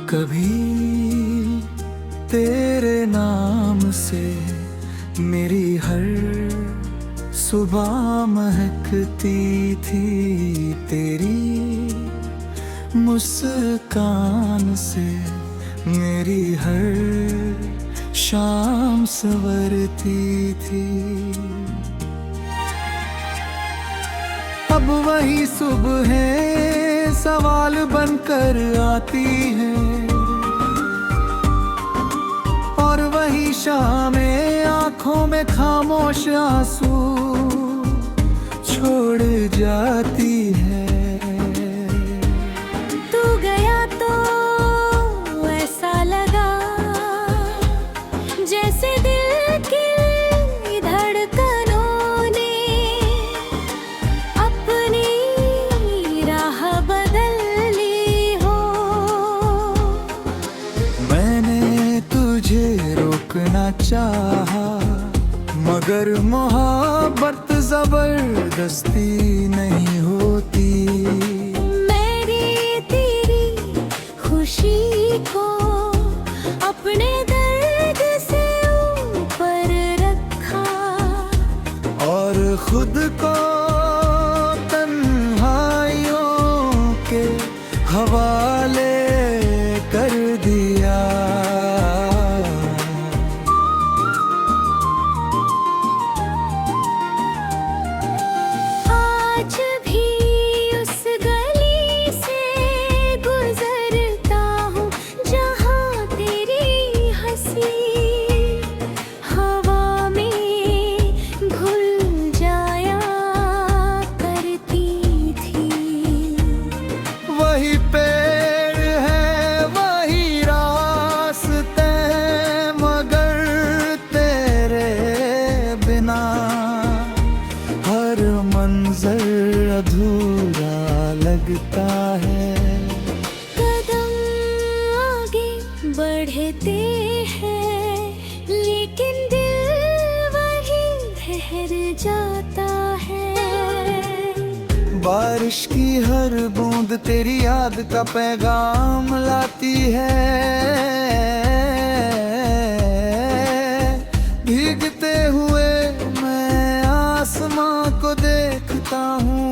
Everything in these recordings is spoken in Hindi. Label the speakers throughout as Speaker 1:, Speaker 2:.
Speaker 1: कभी तेरे नाम से मेरी हर सुबह महकती थी, तेरी मुस्कान से मेरी हर शाम संवरती थी। अब वही सुबह सवाल बनकर आती है और वही शामें आंखों में खामोश आंसू छोड़ जाती है।
Speaker 2: तू गया तो ऐसा लगा जैसे दिल की धड़कनों ने अपनी राह बदल ली हो।
Speaker 1: मैंने तुझे रोकना चाहा मगर मोहब्बत जबरदस्ती नहीं होती।
Speaker 2: मेरी तेरी खुशी को अपने दर्द से ऊपर रखा
Speaker 1: और खुद को तन्हाइयों के हवाले कर दिया।
Speaker 2: आज भी उस गली से गुजरता हूँ जहाँ तेरी हंसी हवा में घुल जाया करती थी।
Speaker 1: वही पेड़ है वही रास्ते मगर तेरे बिना हर मंजर अधूरा लगता है।
Speaker 2: कदम आगे बढ़ते हैं लेकिन दिल वही ठहर जाता है।
Speaker 1: बारिश की हर बूंद तेरी याद का पैगाम लाती है। भीगते हुए मैं आसमां को देखता हूँ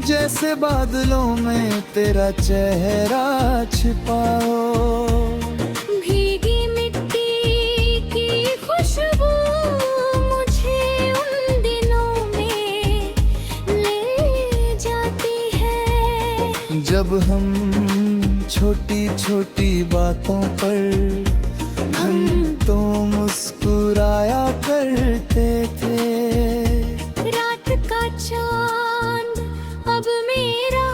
Speaker 1: जैसे बादलों में तेरा चेहरा छिपा हो।
Speaker 2: भीगी मिट्टी की खुशबू मुझे उन दिनों में ले जाती है
Speaker 1: जब हम छोटी छोटी बातों पर घंटों मुस्कुराया करते थे।
Speaker 2: रात का चांद अब मेरा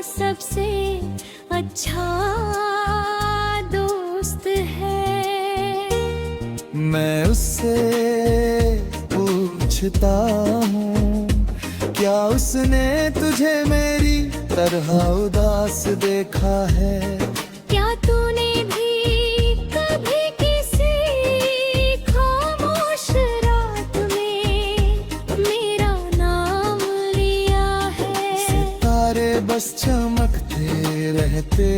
Speaker 2: सबसे अच्छा दोस्त है।
Speaker 1: मैं उससे पूछता हूँ क्या उसने तुझे मेरी तरह उदास देखा है।
Speaker 2: क्या तूने भी कभी किसी खामोश रात में मेरा नाम लिया है।
Speaker 1: सितारे बस चमकते रहते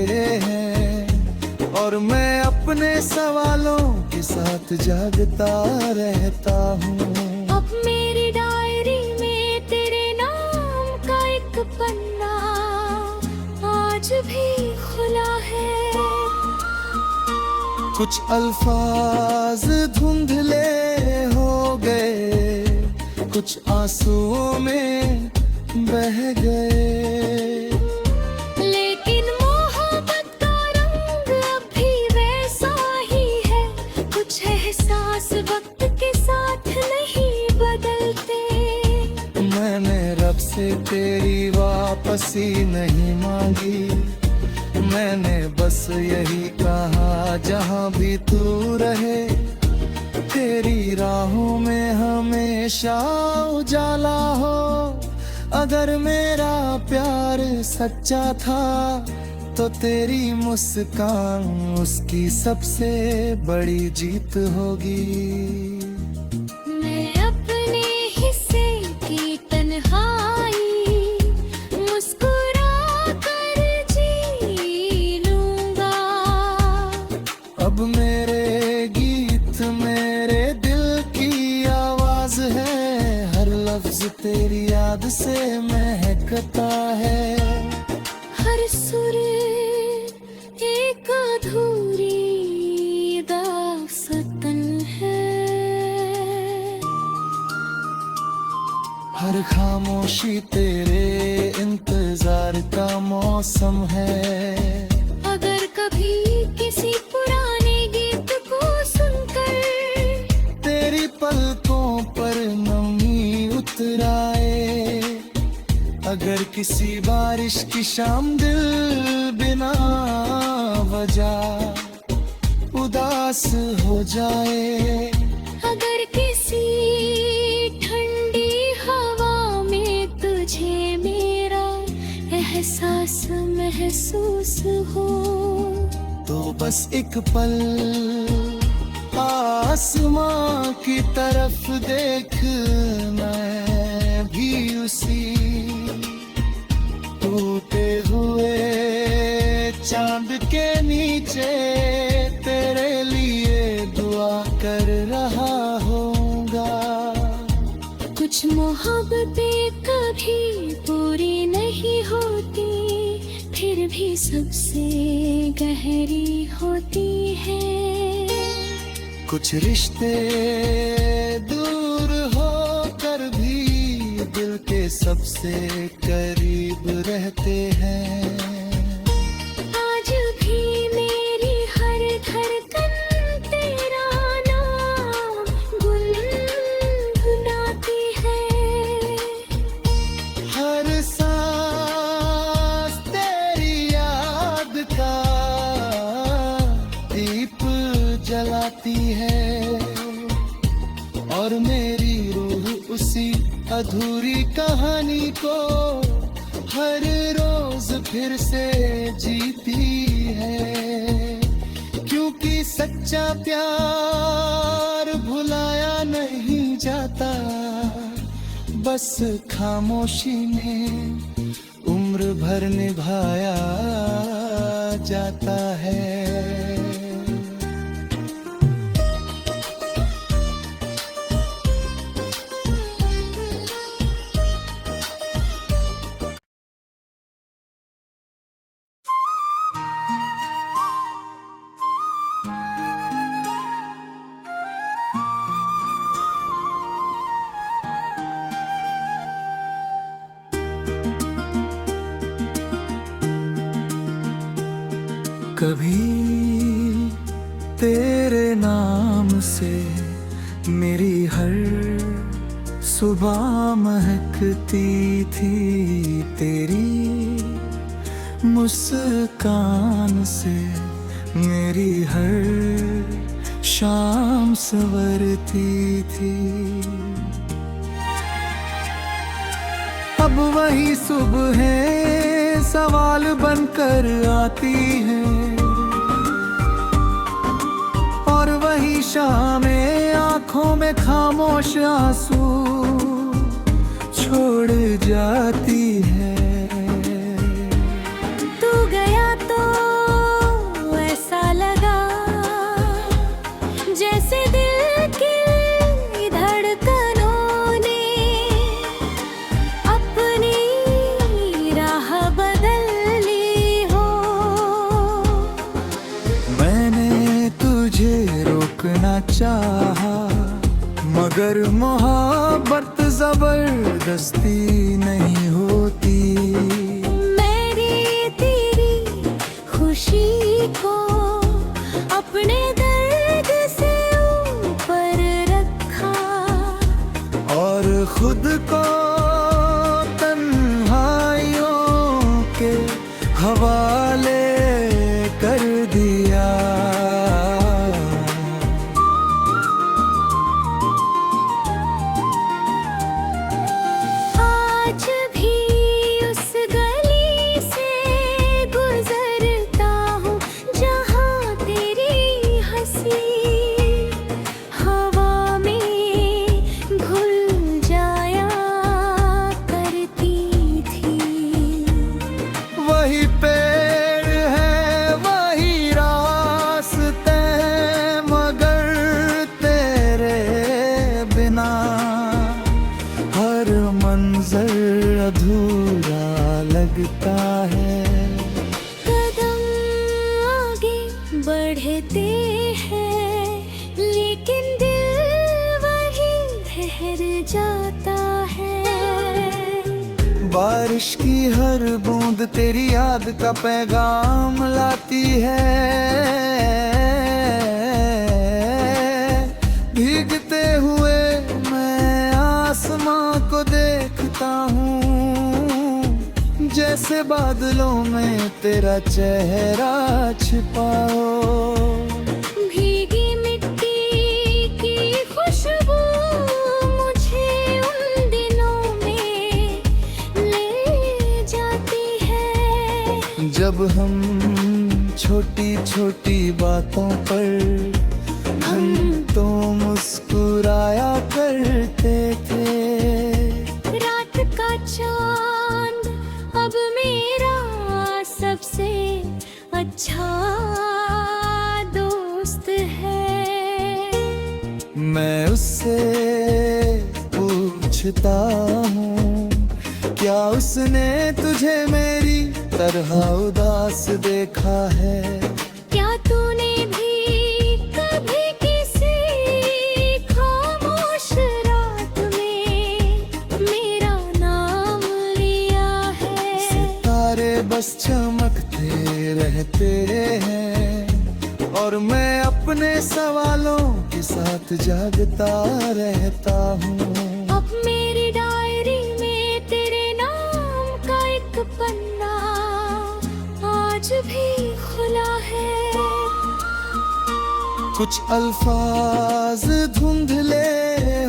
Speaker 1: हैं और मैं अपने सवालों के साथ जागता रहता हूँ।
Speaker 2: अब मेरी डायरी में तेरे नाम का एक पन्ना आज भी खुला है।
Speaker 1: कुछ अल्फाज धुंधले हो गए, कुछ आंसुओं में बह गए,
Speaker 2: लेकिन मोहब्बत का रंग अब भी वैसा ही है। कुछ एहसास वक्त के साथ नहीं बदलते।
Speaker 1: मैंने रब से तेरी वापसी नहीं मांगी, मैंने बस यही कहा जहाँ भी तू रहे तेरी राहों में हमेशा उजाला हो। अगर मेरा प्यार सच्चा था तो तेरी मुस्कान उसकी सबसे बड़ी जीत होगी।
Speaker 2: मैं अपने हिस्से की तन्हाई मुस्कुरा कर जी लूं।
Speaker 1: तेरी याद से महकता है।
Speaker 2: हर सुर एक अधूरी दास्तान है।
Speaker 1: हर खामोशी तेरे इंतजार का मौसम है।
Speaker 2: अगर कभी किसी पुराने गीत को सुनकर
Speaker 1: तेरी पलकों पर नमी उतर आए, अगर किसी बारिश की शाम दिल बिना वजह उदास हो जाए,
Speaker 2: अगर किसी ठंडी हवा में तुझे मेरा एहसास महसूस हो,
Speaker 1: तो बस एक पल आसमां की तरफ देख, मैं भी उसी टूटे हुए चांद के नीचे तेरे लिए दुआ कर रहा होऊंगा।
Speaker 2: कुछ मोहब्बतें कभी पूरी नहीं होती, फिर भी सबसे गहरी होती है।
Speaker 1: कुछ रिश्ते दूर होकर भी दिल के सबसे करीब रहते हैं।
Speaker 2: आज भी मेरी हर धड़कन तेरा नाम गुनगुनाती है।
Speaker 1: हर सांस तेरी याद का दीप जलाती है, और मेरी रूह उसी अधूरी कहानी को हर रोज फिर से जीती है। क्योंकि सच्चा प्यार भुलाया नहीं जाता, बस खामोशी में उम्र भर निभाया जाता है। कभी तेरे नाम से मेरी हर सुबह महकती थी, तेरी मुस्कान से मेरी हर शाम संवरती थी। अब वही सुबह सवाल बनकर आती है, और वही शामें आंखों में खामोश आंसू छोड़ जाती है।
Speaker 2: तू गया तो ऐसा लगा जैसे दिल की धड़कनों ने अपनी राह बदल ली हो।
Speaker 1: मैंने तुझे रोकना चाहा, मगर मोहब्बत जबरदस्ती नहीं होती।
Speaker 2: मेरी तेरी खुशी को अपने दर्द से ऊपर रखा,
Speaker 1: और खुद को तन्हाइयों के हवाले कर दिया।
Speaker 2: आज भी
Speaker 1: अधूरा लगता है।
Speaker 2: कदम आगे बढ़ते हैं लेकिन दिल वही ठहर जाता है।
Speaker 1: बारिश की हर बूंद तेरी याद का पैगाम लाती है। भीगते हुए मैं आसमां को देखता हूँ, जैसे बादलों में तेरा चेहरा छिपा हो।
Speaker 2: भीगी मिट्टी की खुशबू मुझे उन दिनों में ले जाती है,
Speaker 1: जब हम छोटी छोटी बातों पर घंटों मुस्कुराया करते थे।
Speaker 2: रात का चांद अब मेरा सबसे अच्छा दोस्त है।
Speaker 1: मैं उससे पूछता हूँ, क्या उसने तुझे मेरी तरह उदास देखा है?
Speaker 2: क्या तूने भी कभी किसी खामोश रात में मेरा नाम लिया है?
Speaker 1: सितारे बस चमकते रहते हैं और मैं अपने सवालों के साथ जागता रहता हूँ।
Speaker 2: अब मेरी डायरी में तेरे नाम का एक पन्ना आज भी खुला है।
Speaker 1: कुछ अल्फाज धुंधले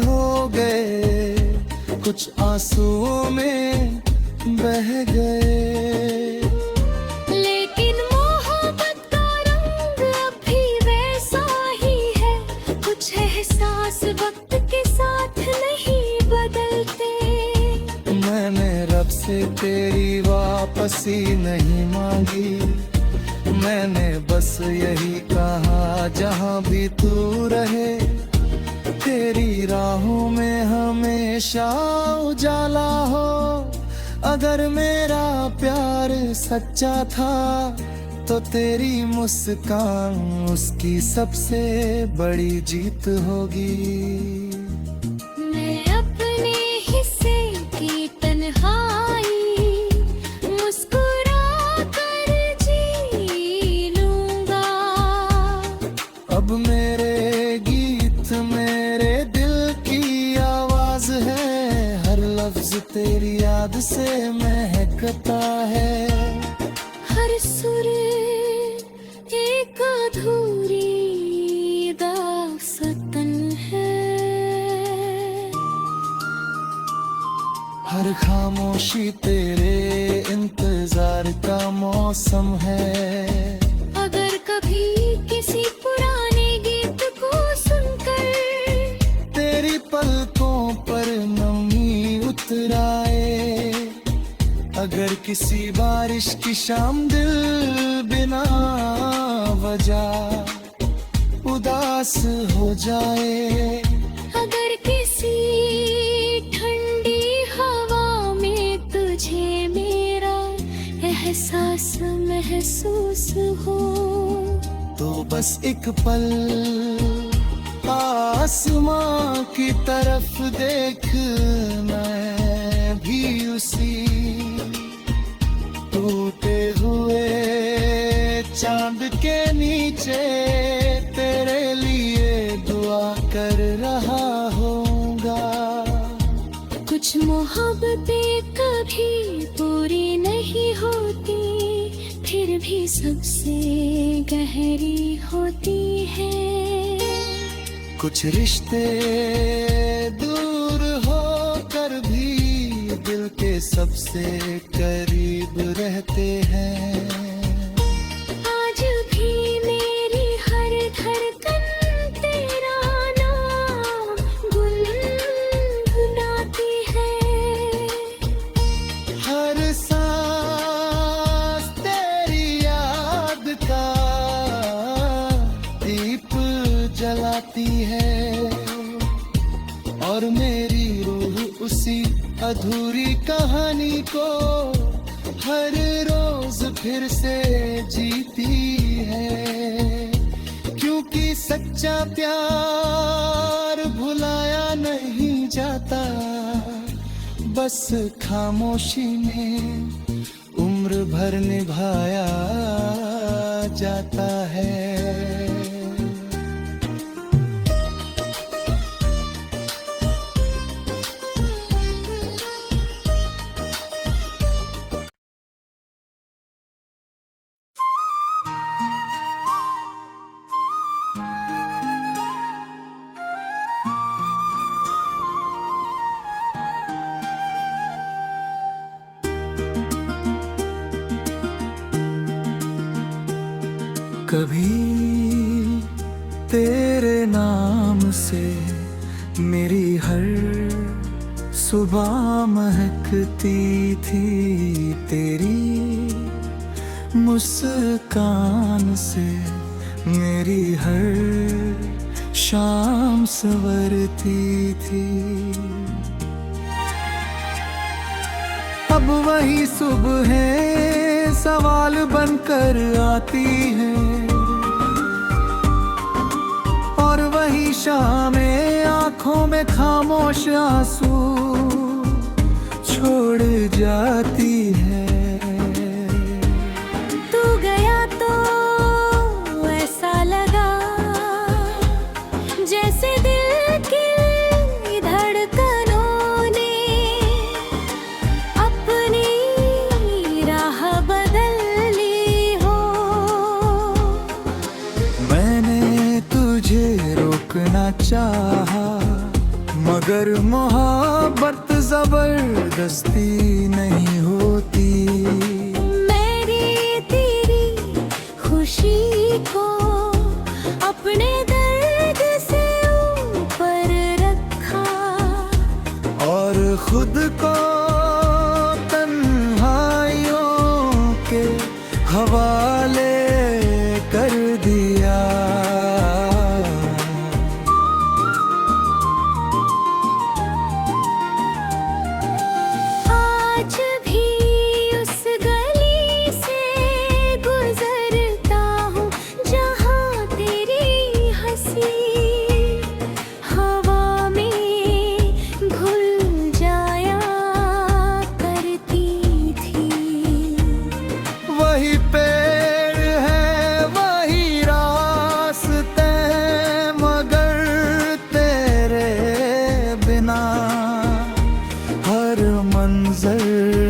Speaker 1: हो गए, कुछ आंसुओं में बह गए,
Speaker 2: लेकिन मोहब्बत का रंग अब भी वैसा ही है। कुछ एहसास वक्त के साथ नहीं बदलते।
Speaker 1: मैंने रब से तेरी वापसी नहीं मांगी, मैंने बस यही कहा जहां भी तू रहे, तेरी राहों में हमेशा उजाला हो। अगर मेरा प्यार सच्चा था तो तेरी मुस्कान उसकी सबसे बड़ी जीत होगी।
Speaker 2: मैं अपने हिस्से की तन्हाई मुस्कुरा कर जी लूंगा।
Speaker 1: अब मेरे गीत मेरे दिल की आवाज है, हर लफ्ज तेरी याद से महकता है।
Speaker 2: हर सुर एक अधूरी दास्तान है।
Speaker 1: हर खामोशी तेरे इंतजार का मौसम है।
Speaker 2: अगर कभी किसी पुराने गीत को सुनकर
Speaker 1: तेरी पलकों पर नमी उतर आए, अगर किसी बारिश की शाम दिल बिना वजह उदास हो जाए,
Speaker 2: अगर किसी ठंडी हवा में तुझे मेरा एहसास महसूस हो,
Speaker 1: तो बस एक पल आसमां की तरफ देख, मैं भी उसी टूटे हुए चांद के नीचे तेरे लिए दुआ कर रहा होऊंगा।
Speaker 2: कुछ मोहब्बतें कभी पूरी नहीं होती, फिर भी सबसे गहरी होती है।
Speaker 1: कुछ रिश्ते दूर होकर भी दिल के सबसे करीब रहते हैं।
Speaker 2: आज भी मेरी हर धड़कन तेरा नाम गुनगुनाती है।
Speaker 1: हर सांस तेरी याद का दीप जलाती है और मेरी रूह उसी अधूरी कहानी को हर रोज फिर से जीती है, क्योंकि सच्चा प्यार भुलाया नहीं जाता, बस खामोशी में उम्र भर निभाया जाता है। कभी तेरे नाम से मेरी हर सुबह महकती थी, तेरी मुस्कान से मेरी हर शाम संवरती थी। अब वही सुबह सवाल बनकर आती है, और वही शामें आंखों में खामोश आंसू छोड़ जाती है।
Speaker 2: तू गया तो ऐसा लगा जैसे दिल की धड़कनों ने अपनी राह बदल ली हो।
Speaker 1: मैंने तुझे रोकना चाहा, मगर मोहब्बत जबरदस्ती नहीं होती।
Speaker 2: मेरी तेरी खुशी को अपने दर्द से ऊपर रखा,
Speaker 1: और खुद को तन्हाइयों के हवाले कर दिया।
Speaker 2: आज भी उस गली से गुजरता हूँ जहाँ तेरी हंसी हवा में घुल जाया करती थी।
Speaker 1: वही पेड़ है वही रास्ते, मगर तेरे बिना हर मंजर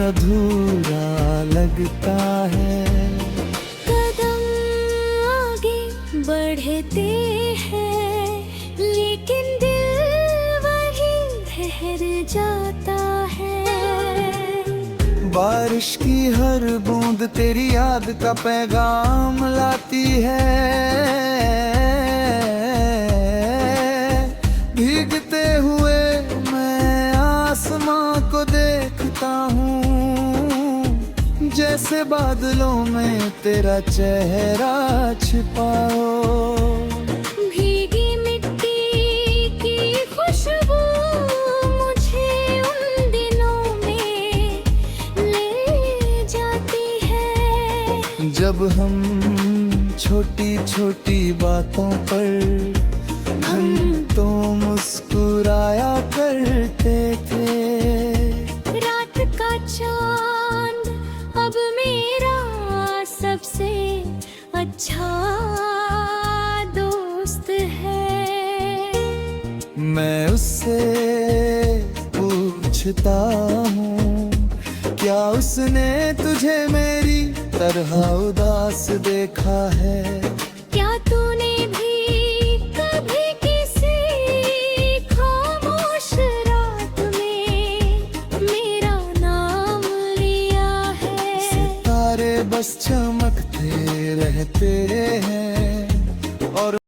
Speaker 1: अधूरा लगता है।
Speaker 2: कदम आगे बढ़ते हैं लेकिन दिल वही ठहर जाता है।
Speaker 1: बारिश की हर बूंद तेरी याद का पैगाम लाती है, भीगते हुए मैं आसमां को देखता हूँ, जैसे बादलों में तेरा चेहरा छिपा हो।
Speaker 2: भीगी मिट्टी की खुशबू मुझे उन दिनों में ले जाती है,
Speaker 1: जब हम छोटी छोटी बातों पर तो मुस्कुराया करते थे।
Speaker 2: रात का चांद अब मेरा सबसे अच्छा दोस्त है।
Speaker 1: मैं उससे पूछता हूँ, क्या उसने तुझे मेरी तरह उदास देखा है?
Speaker 2: क्या तूने भी कभी किसी खामोश रात में मेरा नाम लिया है?
Speaker 1: सितारे बस चमकते रहते हैं और